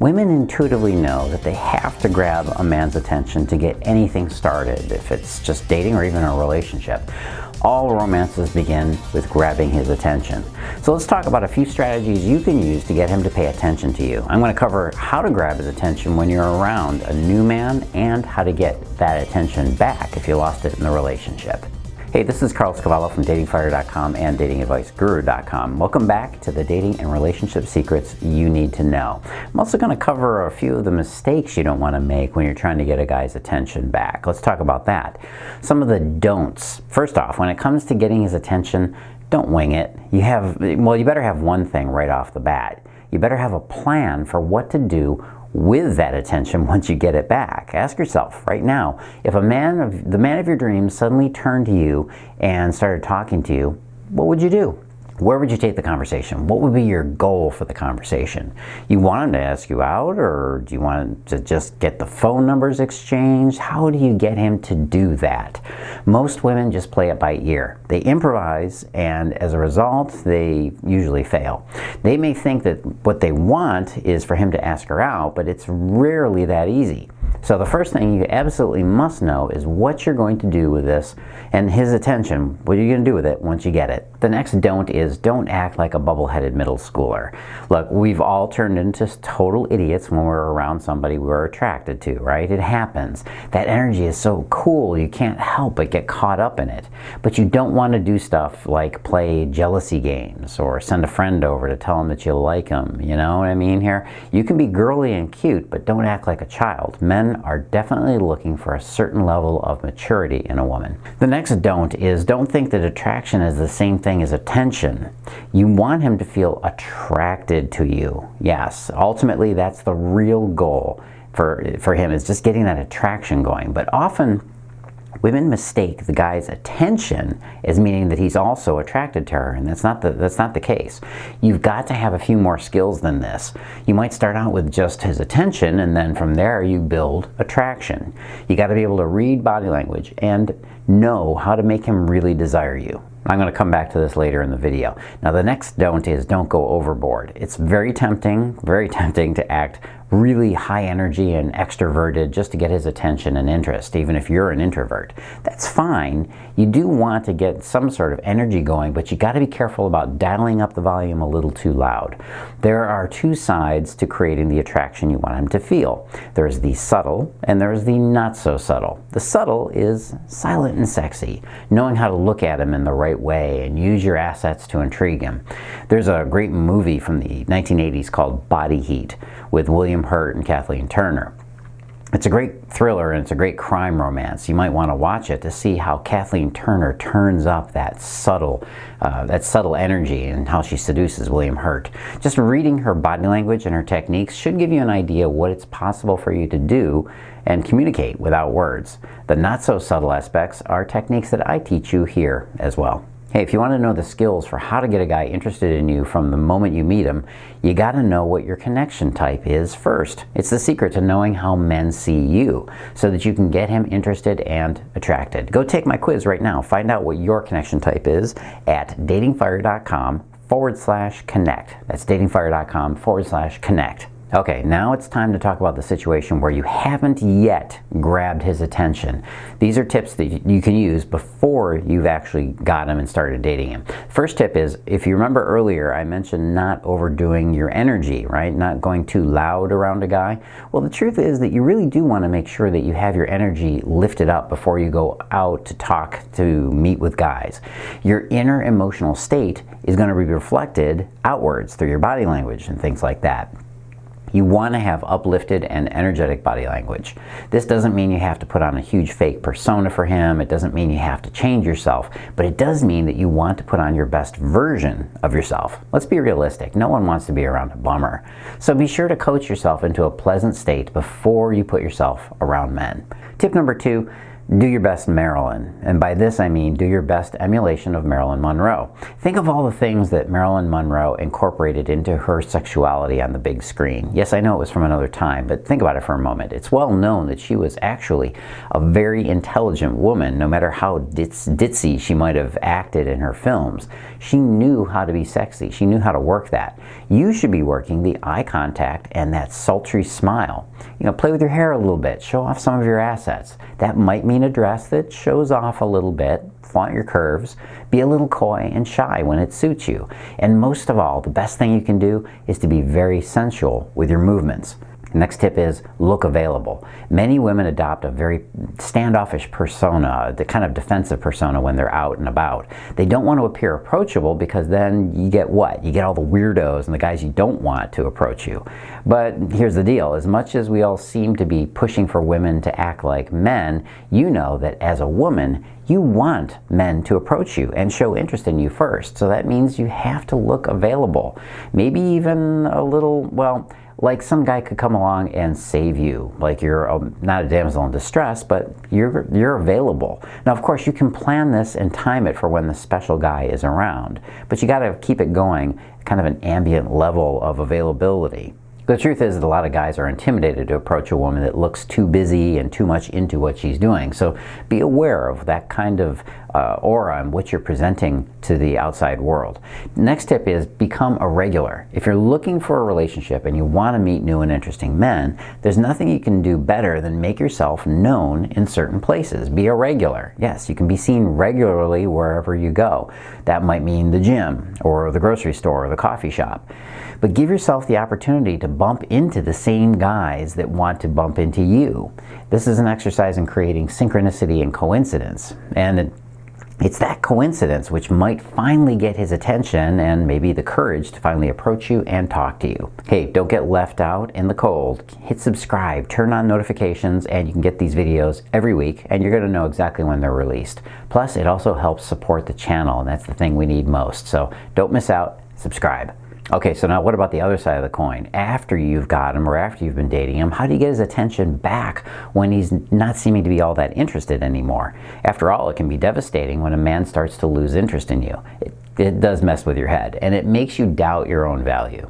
Women intuitively know that they have to grab a man's attention to get anything started, if it's just dating or even a relationship. All romances begin with grabbing his attention. So let's talk about a few strategies you can use to get him to pay attention to you. I'm going to cover how to grab his attention when you're around a new man and how to get that attention back if you lost it in the relationship. Hey, this is Cavallo from datingfire.com and datingadviceguru.com. Welcome back to the dating and relationship secrets you need to know. I'm also going to cover a few of the mistakes you don't want to make when you're trying to get a guy's attention back. Let's talk about that. Some of the don'ts. First off, when it comes to getting his attention, don't wing it. You better have one thing right off the bat. You better have a plan for what to do with that attention once you get it back. Ask yourself right now, if the man of your dreams suddenly turned to you and started talking to you, what would you do? Where would you take the conversation? What would be your goal for the conversation? You want him to ask you out, or do you want to just get the phone numbers exchanged? How do you get him to do that? Most women just play it by ear. They improvise, and as a result, they usually fail. They may think that what they want is for him to ask her out, but it's rarely that easy. So the first thing you absolutely must know is what you're going to do with this and his attention. What are you going to do with it once you get it? The next don't is don't act like a bubble-headed middle schooler. Look, we've all turned into total idiots when we're around somebody we're attracted to, right? It happens. That energy is so cool, you can't help but get caught up in it. But you don't want to do stuff like play jealousy games or send a friend over to tell him that you like him. You know what I mean here? You can be girly and cute, but don't act like a child. Men are definitely looking for a certain level of maturity in a woman. The next don't is don't think that attraction is the same thing as attention. You want him to feel attracted to you. Yes, ultimately that's the real goal for him, is just getting that attraction going. But often women mistake the guy's attention as meaning that he's also attracted to her, and that's not the case. You've got to have a few more skills than this. You might start out with just his attention, and then from there you build attraction. You got to be able to read body language and know how to make him really desire you. I'm going to come back to this later in the video. Now the next don't is don't go overboard. It's very tempting to act really high energy and extroverted just to get his attention and interest, even if you're an introvert. That's fine. You do want to get some sort of energy going, but you got to be careful about dialing up the volume a little too loud. There are two sides to creating the attraction you want him to feel. There's the subtle and there's the not so subtle. The subtle is silent and sexy, knowing how to look at him in the right way and use your assets to intrigue him. There's a great movie from the 1980s called Body Heat with William Hurt and Kathleen Turner. It's a great thriller and it's a great crime romance. You might want to watch it to see how Kathleen Turner turns up that subtle energy and how she seduces William Hurt. Just reading her body language and her techniques should give you an idea what it's possible for you to do and communicate without words. The not so subtle aspects are techniques that I teach you here as well. Hey, if you want to know the skills for how to get a guy interested in you from the moment you meet him, you got to know what your connection type is first. It's the secret to knowing how men see you so that you can get him interested and attracted. Go take my quiz right now. Find out what your connection type is at datingfire.com/connect. That's datingfire.com/connect. Okay, now it's time to talk about the situation where you haven't yet grabbed his attention. These are tips that you can use before you've actually got him and started dating him. First tip is, if you remember earlier, I mentioned not overdoing your energy, right? Not going too loud around a guy. Well, the truth is that you really do want to make sure that you have your energy lifted up before you go out to meet with guys. Your inner emotional state is going to be reflected outwards through your body language and things like that. You want to have uplifted and energetic body language. This doesn't mean you have to put on a huge fake persona for him. It doesn't mean you have to change yourself, but it does mean that you want to put on your best version of yourself. Let's be realistic. No one wants to be around a bummer. So be sure to coach yourself into a pleasant state before you put yourself around men. Tip number 2, Do your best Marilyn. And by this I mean do your best emulation of Marilyn Monroe. Think of all the things that Marilyn Monroe incorporated into her sexuality on the big screen. Yes, I know it was from another time, but think about it for a moment. It's well known that she was actually a very intelligent woman, no matter how ditzy she might have acted in her films. She knew how to be sexy. She knew how to work that. You should be working the eye contact and that sultry smile. You know, play with your hair a little bit. Show off some of your assets. That might mean a dress that shows off a little bit. Flaunt your curves. Be a little coy and shy when it suits you. And most of all, the best thing you can do is to be very sensual with your movements. Next tip is look available. Many women adopt a very standoffish persona, the kind of defensive persona when they're out and about. They don't want to appear approachable because then you get what? You get all the weirdos and the guys you don't want to approach you. But here's the deal. As much as we all seem to be pushing for women to act like men, you know that as a woman, you want men to approach you and show interest in you first. So that means you have to look available. Maybe even a little, well, like some guy could come along and save you, like you're not a damsel in distress, but you're available. Now, of course, you can plan this and time it for when the special guy is around, but you got to keep it going, kind of an ambient level of availability. The truth is that a lot of guys are intimidated to approach a woman that looks too busy and too much into what she's doing. So be aware of that kind of aura and what you're presenting to the outside world. Next tip is become a regular. If you're looking for a relationship and you want to meet new and interesting men, there's nothing you can do better than make yourself known in certain places. Be a regular. Yes, you can be seen regularly wherever you go. That might mean the gym or the grocery store or the coffee shop. But give yourself the opportunity to bump into the same guys that want to bump into you. This is an exercise in creating synchronicity and coincidence. And it's that coincidence which might finally get his attention and maybe the courage to finally approach you and talk to you. Hey, don't get left out in the cold. Hit subscribe, turn on notifications, and you can get these videos every week, and you're going to know exactly when they're released. Plus, it also helps support the channel, and that's the thing we need most. So don't miss out. Subscribe. Okay, so now what about the other side of the coin? After you've got him or after you've been dating him, how do you get his attention back when he's not seeming to be all that interested anymore? After all, it can be devastating when a man starts to lose interest in you. It does mess with your head, and it makes you doubt your own value.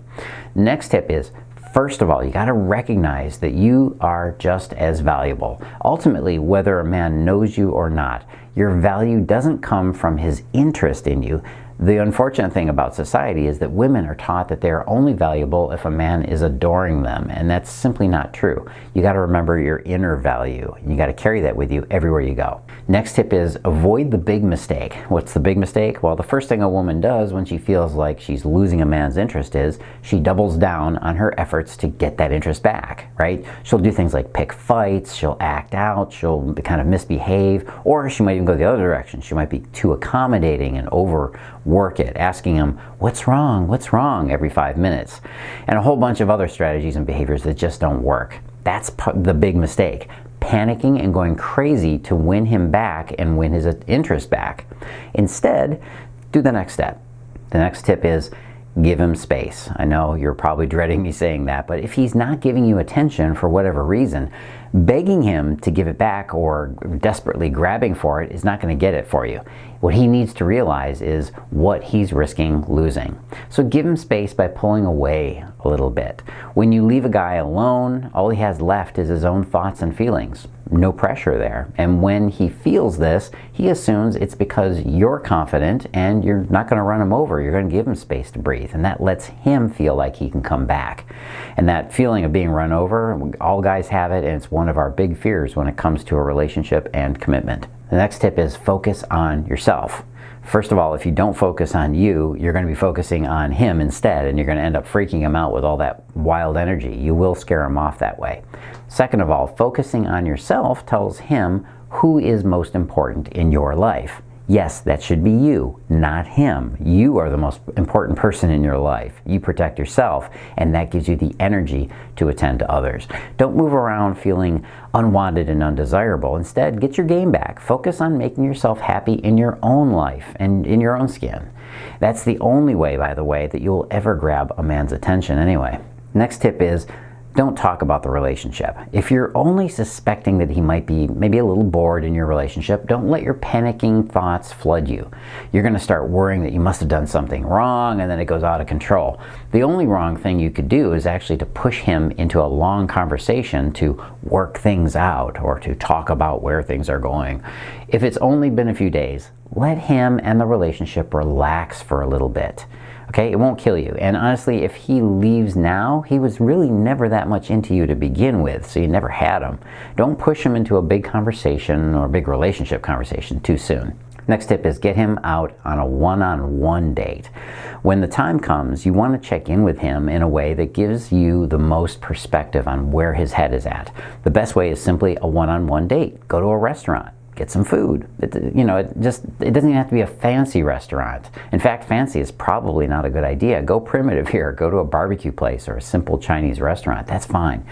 Next tip is, first of all, you got to recognize that you are just as valuable. Ultimately, whether a man knows you or not, your value doesn't come from his interest in you. The unfortunate thing about society is that women are taught that they are only valuable if a man is adoring them, and that's simply not true. You got to remember your inner value, and you got to carry that with you everywhere you go. Next tip is avoid the big mistake. What's the big mistake? Well, the first thing a woman does when she feels like she's losing a man's interest is she doubles down on her efforts to get that interest back, right? She'll do things like pick fights, she'll act out, she'll kind of misbehave, or she might even go the other direction. She might be too accommodating and overwork it, asking him, what's wrong, every 5 minutes. And a whole bunch of other strategies and behaviors that just don't work. That's the big mistake. Panicking and going crazy to win him back and win his interest back. Instead, do the next step. The next tip is give him space. I know you're probably dreading me saying that, but if he's not giving you attention for whatever reason, begging him to give it back or desperately grabbing for it is not going to get it for you. What he needs to realize is what he's risking losing. So give him space by pulling away a little bit. When you leave a guy alone, all he has left is his own thoughts and feelings. No pressure there. And when he feels this, he assumes it's because you're confident and you're not going to run him over. You're going to give him space to breathe. And that lets him feel like he can come back. And that feeling of being run over, all guys have it, and it's one of our big fears when it comes to a relationship and commitment. The next tip is focus on yourself. First of all, if you don't focus on you, you're going to be focusing on him instead, and you're going to end up freaking him out with all that wild energy. You will scare him off that way. Second of all, focusing on yourself tells him who is most important in your life. Yes, that should be you, not him. You are the most important person in your life. You protect yourself, and that gives you the energy to attend to others. Don't move around feeling unwanted and undesirable. Instead, get your game back. Focus on making yourself happy in your own life and in your own skin. That's the only way, by the way, that you'll ever grab a man's attention anyway. Next tip is, don't talk about the relationship. If you're only suspecting that he might be maybe a little bored in your relationship, don't let your panicking thoughts flood you. You're going to start worrying that you must have done something wrong, and then it goes out of control. The only wrong thing you could do is actually to push him into a long conversation to work things out or to talk about where things are going. If it's only been a few days, let him and the relationship relax for a little bit. Okay, it won't kill you. And honestly, if he leaves now, he was really never that much into you to begin with, so you never had him. Don't push him into a big conversation or a big relationship conversation too soon. Next tip is get him out on a one-on-one date. When the time comes, you want to check in with him in a way that gives you the most perspective on where his head is at. The best way is simply a one-on-one date. Go to a restaurant. Get some food. It doesn't even have to be a fancy restaurant. In fact, fancy is probably not a good idea. Go primitive here. Go to a barbecue place or a simple Chinese restaurant. That's fine.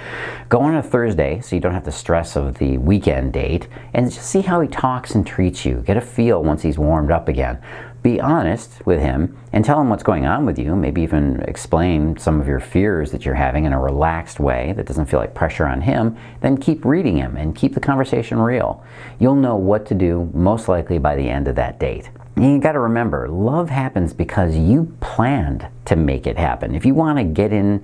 Go on a Thursday so you don't have the stress of the weekend date, and just see how he talks and treats you. Get a feel once he's warmed up again. Be honest with him and tell him what's going on with you. Maybe even explain some of your fears that you're having in a relaxed way that doesn't feel like pressure on him. Then keep reading him and keep the conversation real. You'll know what to do most likely by the end of that date. And you got to remember, love happens because you planned to make it happen. If you want to get and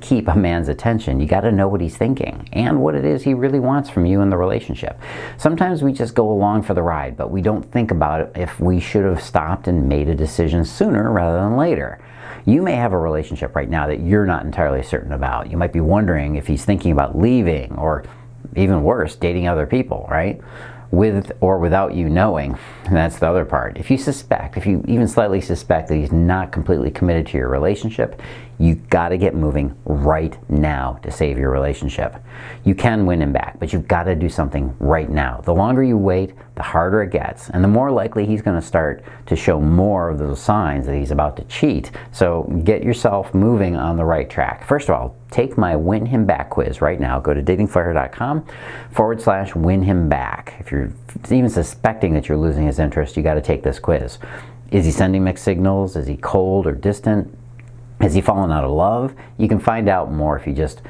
keep a man's attention, you got to know what he's thinking and what it is he really wants from you in the relationship. Sometimes we just go along for the ride, but we don't think about it if we should have stopped and made a decision sooner rather than later. You may have a relationship right now that you're not entirely certain about. You might be wondering if he's thinking about leaving, or even worse, dating other people, right? With or without you knowing. And that's the other part. If you even slightly suspect that he's not completely committed to your relationship, you got to get moving right now to save your relationship. You can win him back, but you've got to do something right now. The longer you wait, the harder it gets, and the more likely he's going to start to show more of those signs that he's about to cheat. So get yourself moving on the right track. First of all, take my Win Him Back quiz right now. Go to datingfire.com/win him back. If you're even suspecting that you're losing his interest, you got to take this quiz. Is he sending mixed signals? Is he cold or distant? Has he fallen out of love? You can find out more if you just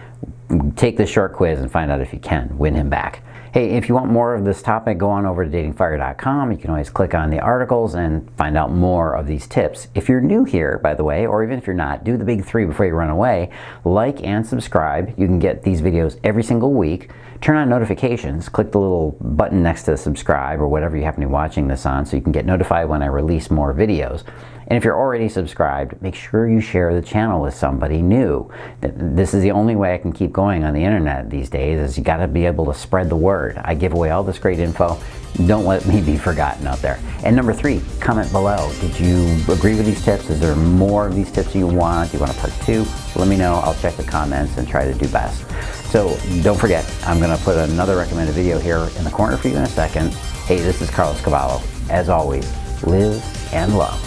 take this short quiz and find out if you can win him back. Hey, if you want more of this topic, go on over to datingfire.com. You can always click on the articles and find out more of these tips. If you're new here, by the way, or even if you're not, do the big 3 before you run away. Like and subscribe. You can get these videos every single week. Turn on notifications. Click the little button next to subscribe or whatever you happen to be watching this on so you can get notified when I release more videos. And if you're already subscribed, make sure you share the channel with somebody new. This is the only way I can keep going on the internet these days, is you got to be able to spread the word. I give away all this great info. Don't let me be forgotten out there. And number 3, comment below. Did you agree with these tips? Is there more of these tips you want? Do you want a part 2? Let me know. I'll check the comments and try to do best. So don't forget, I'm going to put another recommended video here in the corner for you in a second. Hey, this is Cavallo. As always, live and love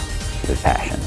with passion.